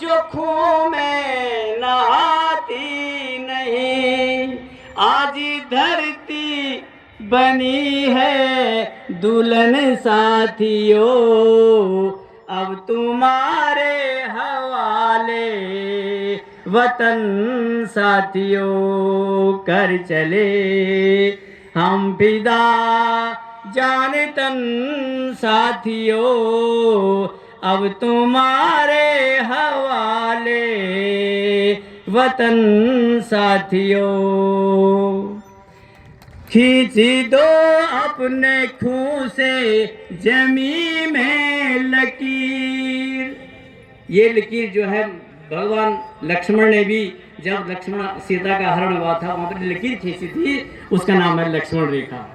जो खून में नहाती नहीं, आज धरती बनी है दुल्हन साथियों, अब तुम्हारे हवाले वतन साथियों, कर चले हम फिदा जान तन साथियों, अब तुम्हारे हवाले वतन साथियों। खींच दो अपने खून से जमी में लकीर। ये लकीर जो है भगवान लक्ष्मण ने भी, जब लक्ष्मण सीता का हरण हुआ था वहां पर लकीर खींची थी, उसका नाम है लक्ष्मण रेखा।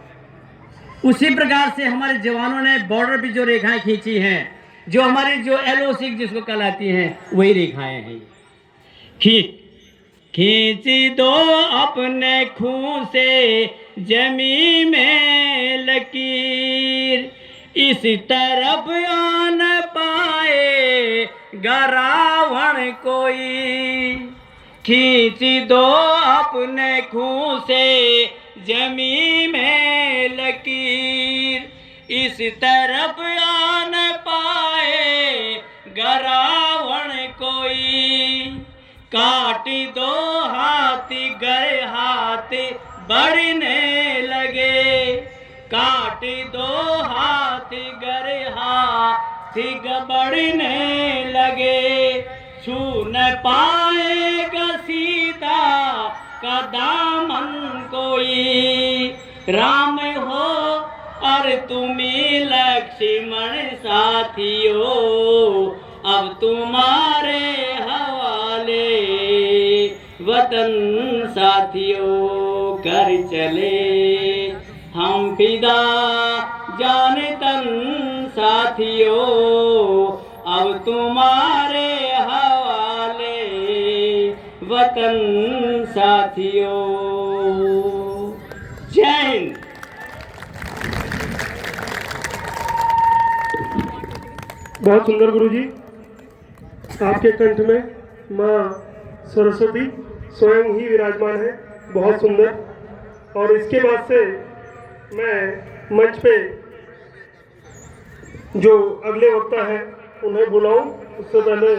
उसी प्रकार से हमारे जवानों ने बॉर्डर पे जो रेखाएं खींची हैं, जो हमारी जो LOC जिसको कहलाती हैं, वही रेखाएं हैं। खींच दो अपने खून से जमी में लकीर, इस तरफ आ न पाए रावण कोई। खींच दो अपने खून से जमी में लकीर, इस तरफ आ न पाए रावण कोई। काट दो हाथी गर हाथ बढ़ने लगे, काट दो हाथी गर हाथ बढ़ने लगे। छू न पाएगा सीता का दामन कोई, राम हो और तुम्हें लक्ष्मण साथियों, अब तुम्हारे हवाले वतन साथियों, कर चले हम फिदा जान तन साथियों, अब तुम्हारे हवाले वतन साथियों। जय हिंद। बहुत सुंदर गुरुजी, आपके कंठ में माँ सरस्वती स्वयं ही विराजमान है, बहुत सुंदर। और इसके बाद से मैं मंच पे जो अगले वक्ता है उन्हें बुलाऊं, उससे पहले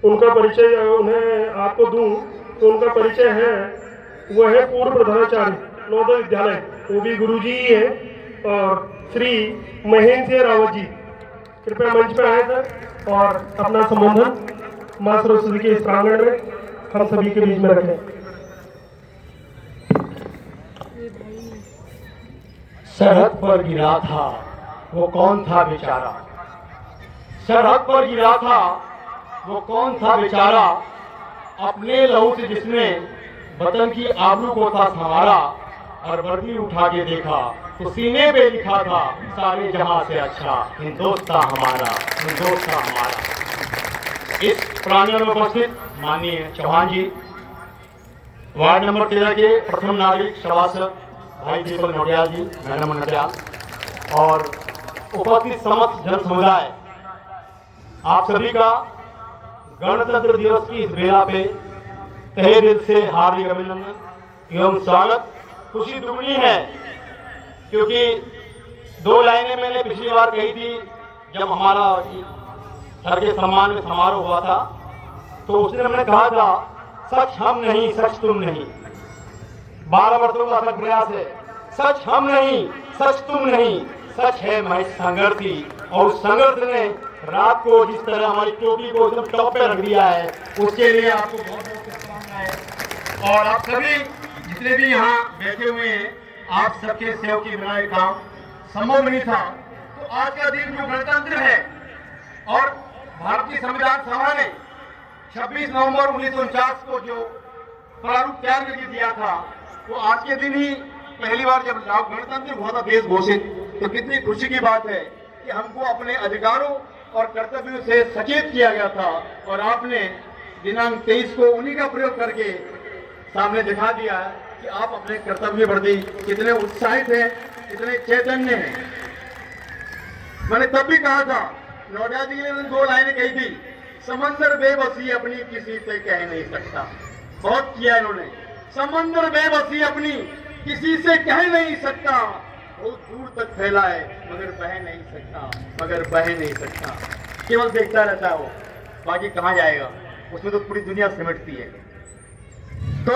उनका परिचय उन्हें आपको दूं। तो उनका परिचय है, वह है पूर्व प्रधानाचार्य नवोदय विद्यालय, वो भी गुरुजी ही है, और श्री महेंद्र सिंह रावत जी। कृपया मंच पर आए सर और अपना संबोधन मां सरस्वती के इस प्रांगण में हम सभी के बीच में रखें। सरहद पर गिरा था वो कौन था बेचारा, सरहद पर गिरा था वो कौन था बेचारा, अपने लहू से जिसने वतन की आबरू को था संवारा, और वर्दी उठा के देखा तो सीने पे लिखा था सारे जहां से अच्छा हिंदुस्तान हमारा, हिंदुस्तान हमारा। इस प्रांगण में उपस्थित माननीय चौहान जी, वार्ड नंबर 13 के प्रथम नागरिक सभासद भाई दीपक नौटियाल जी, मैडम नौटियाल, और उपस्थित समस्त जन समुदाय, आप सभी का गणतंत्र दिवस की इस बेला पे तहे दिल से हार्दिक अभिनंदन एवं स्वागत। खुशी दुगनी है क्योंकि 2 लाइनें मैंने पिछली बार कही थी जब हमारा सर के सम्मान में समारोह हुआ था, तो उसने हमने कहा था सच हम नहीं सच तुम नहीं। 12 वर्षों का अथक प्रयास है, सच हम नहीं सच तुम नहीं, सच है मैं संघर्ष थी, और उस संघर्ष ने रात को जिस तरह हमारी टोपी को एकदम टॉप पे रख दिया है, उसके लिए आपको बहुत बहुत शुभकामनाएं। और आप सभी जितने भी यहाँ बैठे हुए हैं, आप सबके सहयोग के बिना काम संभव नहीं था। तो आज का दिन जो गणतंत्र है और भारतीय संविधान सभा ने 26 नवंबर 1949 को जो प्रारूप तैयार करके दिया था, वो आज के दिन ही पहली बार जब गणतंत्र हुआ था देश घोषित, तो कितनी खुशी की बात है कि हमको अपने अधिकारों और कर्तव्यों से सचेत किया गया था, और आपने दिनांक 23 को उन्हीं का प्रयोग करके सामने दिखा दिया है कि आप अपने कर्तव्य प्रति कितने उत्साहित हैं, कितने चैतन्य हैं। मैंने तब भी कहा था, नौटियाल जी ने 2 लाइनें कही थी, समंदर बेबसी अपनी किसी से कह नहीं सकता। बहुत किया इन्होंने। समंदर बेबसी अपनी किसी से कह नहीं सकता, बहुत दूर तक फैला है मगर बह नहीं सकता, मगर बह नहीं सकता। केवल देखता रहता है वो, बाकी कहाँ जाएगा, उसमें तो पूरी दुनिया सिमटती है। तो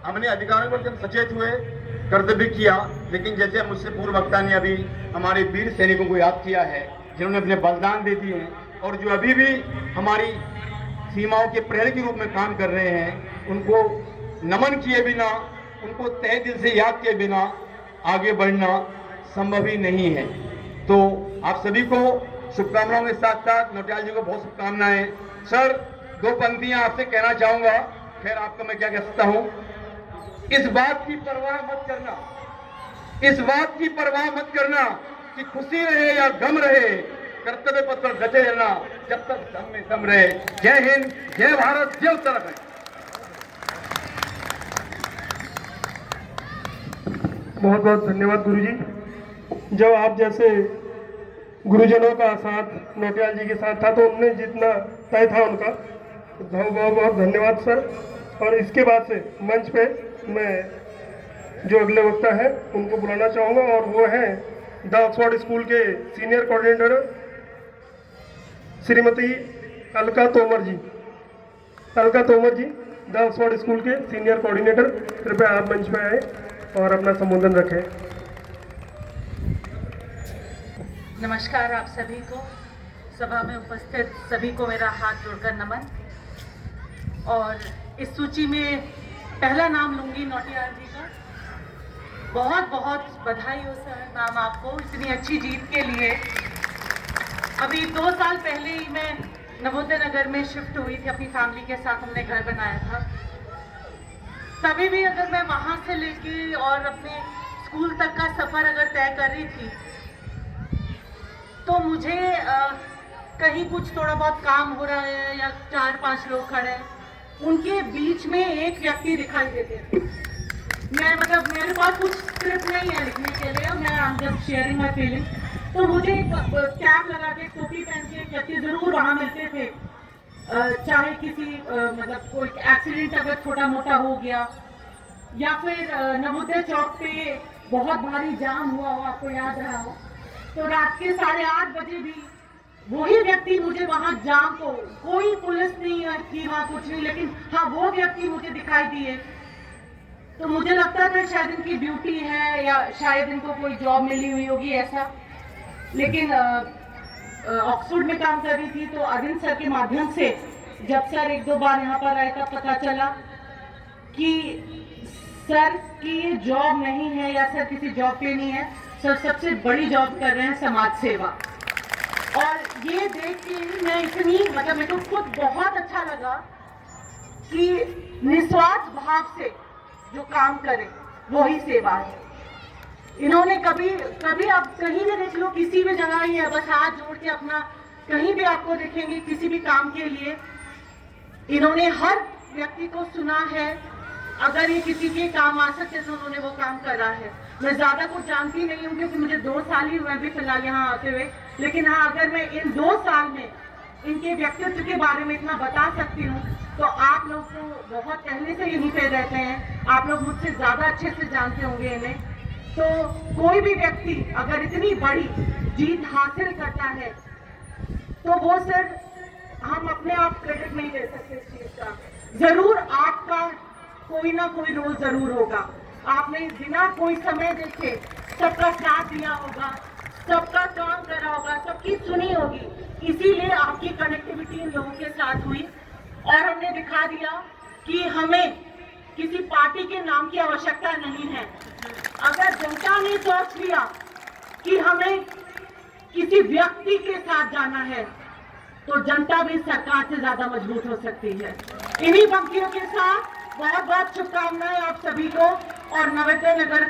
हमने अधिकारियों पर जब सचेत हुए, कर्तव्य किया, लेकिन जैसे मुझसे पूर्व वक्ता ने अभी हमारे वीर सैनिकों को याद किया है जिन्होंने अपने बलिदान दे दिए हैं और जो अभी भी हमारी सीमाओं के प्रहरी के रूप में काम कर रहे हैं, उनको नमन किए बिना, उनको तहे दिल से याद किए बिना आगे बढ़ना संभव ही नहीं है। तो आप सभी को शुभकामनाओं के साथ साथ नौटियाल जी को बहुत शुभकामनाएं। सर, 2 पंक्तियां आपसे कहना चाहूंगा, खैर आपको मैं क्या कह सकता हूं। इस बात की परवाह मत करना, इस बात की परवाह मत करना कि खुशी रहे या गम रहे, कर्तव्य पथ पर डटे रहना जब तक दम में दम रहे। जय हिंद, जय भारत, जय उत्तराखंड। बहुत बहुत धन्यवाद गुरुजी। जब आप जैसे गुरुजनों का साथ नौटियाल जी के साथ था तो उनने जितना तय था उनका, बहुत बहुत बहुत धन्यवाद सर। और इसके बाद से मंच पे मैं जो अगले वक्ता है उनको बुलाना चाहूँगा और वो है द ऑक्सफोर्ड स्कूल के senior coordinator Shrimati Alka Tomar ji. Alka Tomar ji, the Oxford school के सीनियर कोऑर्डिनेटर, कृपया आप मंच पे आए और अपना संबोधन रखें। नमस्कार आप सभी को, सभा में उपस्थित सभी को मेरा हाथ जोड़कर नमन। और इस सूची में पहला नाम लूंगी नौटियाल जी का। बहुत बहुत बधाई हो सर मैम आपको इतनी अच्छी जीत के लिए। अभी 2 साल पहले ही मैं नवोदय नगर में शिफ्ट हुई थी, अपनी फैमिली के साथ हमने घर बनाया था। तभी भी अगर मैं वहाँ से लेके और अपने स्कूल तक का सफ़र अगर तय कर रही थी तो मुझे कहीं कुछ थोड़ा बहुत काम हो रहा है या 4-5 लोग खड़े हैं, उनके बीच में एक व्यक्ति दिखाई देते थे। मैं मतलब मेरे पास कुछ स्क्रिप्ट नहीं है लिखने के लिए, मैं I am just sharing my feeling. तो मुझे कैप लगा के, टोपी पहन के एक व्यक्ति जरूर वहाँ मिलते थे। चाहे किसी मतलब कोई एक्सीडेंट अगर छोटा मोटा हो गया या फिर नवोदय चौक पे बहुत भारी जाम हुआ हो, आपको याद रहा हो, तो रात के 8:30 बजे भी वही व्यक्ति मुझे वहां जाम को, कोई पुलिस नहीं थी वहां, कुछ नहीं, लेकिन हाँ वो व्यक्ति मुझे दिखाई दिए। तो मुझे लगता था शायद इनकी ड्यूटी है या शायद इनको कोई जॉब मिली हुई होगी ऐसा। लेकिन ऑक्सफोर्ड में काम कर रही थी तो अरविंद सर के माध्यम से जब सर 1-2 बार यहाँ पर आए तब पता चला कि सर की ये जॉब नहीं है या सर किसी जॉब पे नहीं है, सर सबसे बड़ी जॉब कर रहे हैं समाज सेवा। और ये देख के मैं इतनी मतलब मेरे को खुद बहुत अच्छा लगा कि निस्वार्थ भाव से जो काम करे वही सेवा है। इन्होंने कभी आप कहीं भी देख लो, किसी भी जगह ही है, बस हाथ जोड़ के अपना, कहीं भी आपको देखेंगे किसी भी काम के लिए इन्होंने हर व्यक्ति को सुना है। अगर ये किसी के काम आ सकते तो उन्होंने वो काम करा है। मैं ज्यादा कुछ जानती नहीं हूँ क्योंकि मुझे 2 साल ही हुए भी फिलहाल यहाँ आते हुए, लेकिन हाँ अगर मैं इन 2 साल में इनके व्यक्तित्व के बारे में इतना बता सकती हूँ तो आप लोग तो बहुत पहले से यहीं पे रहते हैं, आप लोग मुझसे ज्यादा अच्छे से जानते होंगे इन्हें। तो कोई भी व्यक्ति अगर इतनी बड़ी जीत हासिल करता है तो वो सिर्फ हम अपने आप क्रेडिट नहीं दे सकते इस चीज का, जरूर आपका कोई ना कोई रोल जरूर होगा। आपने बिना कोई समय देखे सबका साथ दिया होगा, सबका काम करा होगा, सबकी सुनी होगी, इसीलिए आपकी कनेक्टिविटी इन लोगों के साथ हुई। और हमने दिखा दिया कि हमें किसी पार्टी के नाम की आवश्यकता नहीं है। अगर जनता ने सोच लिया कि हमें किसी व्यक्ति के साथ जाना है तो जनता भी सरकार से ज्यादा मजबूत हो सकती है। इन्हीं पंक्तियों के साथ बहुत बहुत शुभकामनाएं आप सभी को और नवोदय नगर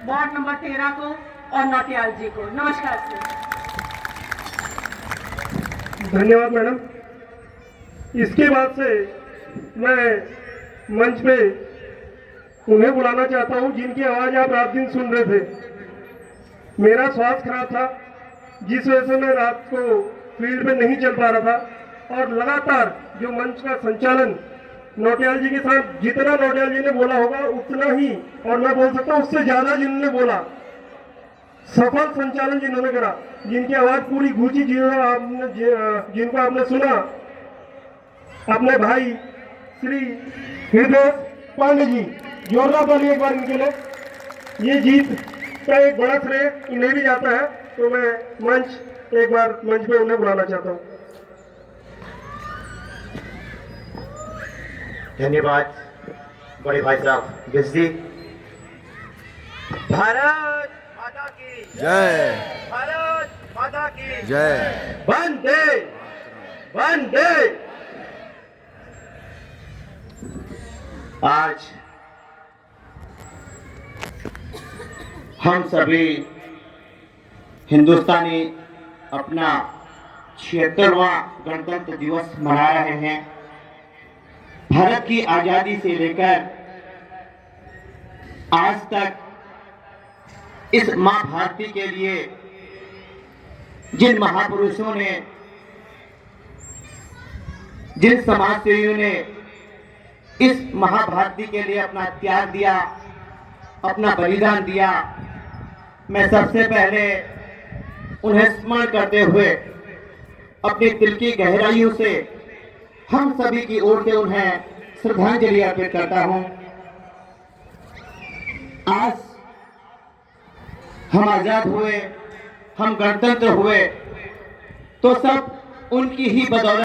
वार्ड नंबर 13 को और नौटियाल जी को। नमस्कार सर। धन्यवाद मैडम। इसके बाद से मैं मंच पे उन्हें बुलाना चाहता हूं जिनकी आवाज आप रात दिन सुन रहे थे। मेरा स्वास्थ्य खराब था जिस वजह से मैं रात को फील्ड में नहीं चल पा रहा था, और लगातार जो मंच का संचालन नौटियाल जी के साथ जितना नौटियाल जी ने बोला होगा उतना ही, और मैं बोल सकता हूँ उससे ज्यादा जिन्होंने बोला, सफल संचालन जिन्होंने करा, जिनकी आवाज पूरी गूंजी, जिनको आपने सुना, अपने भाई श्री हृदय पांडे जी, जोरदार ताली एक बार इनके लिए। ये जीत का एक बड़ा श्रेय इन्हें भी जाता है, तो मैं एक बार मंच पे उन्हें बुलाना चाहता हूँ। धन्यवाद बड़े भाई साहब गजदी। भारत माता की जय। भारत माता की जय। वंदे वंदे। आज हम सभी हिंदुस्तानी अपना 76वां गणतंत्र दिवस मना रहे हैं। भारत की आजादी से लेकर आज तक इस मां भारती के लिए जिन महापुरुषों ने, जिन समाजसेवियों ने इस महाभारती के लिए अपना त्याग दिया, अपना बलिदान दिया, मैं सबसे पहले उन्हें स्मरण करते हुए अपनी दिल की गहराइयों से हम सभी की ओर से उन्हें श्रद्धांजलि अर्पित करता हूं। आज हम आजाद हुए, हम गणतंत्र हुए, तो सब उनकी ही बदौलत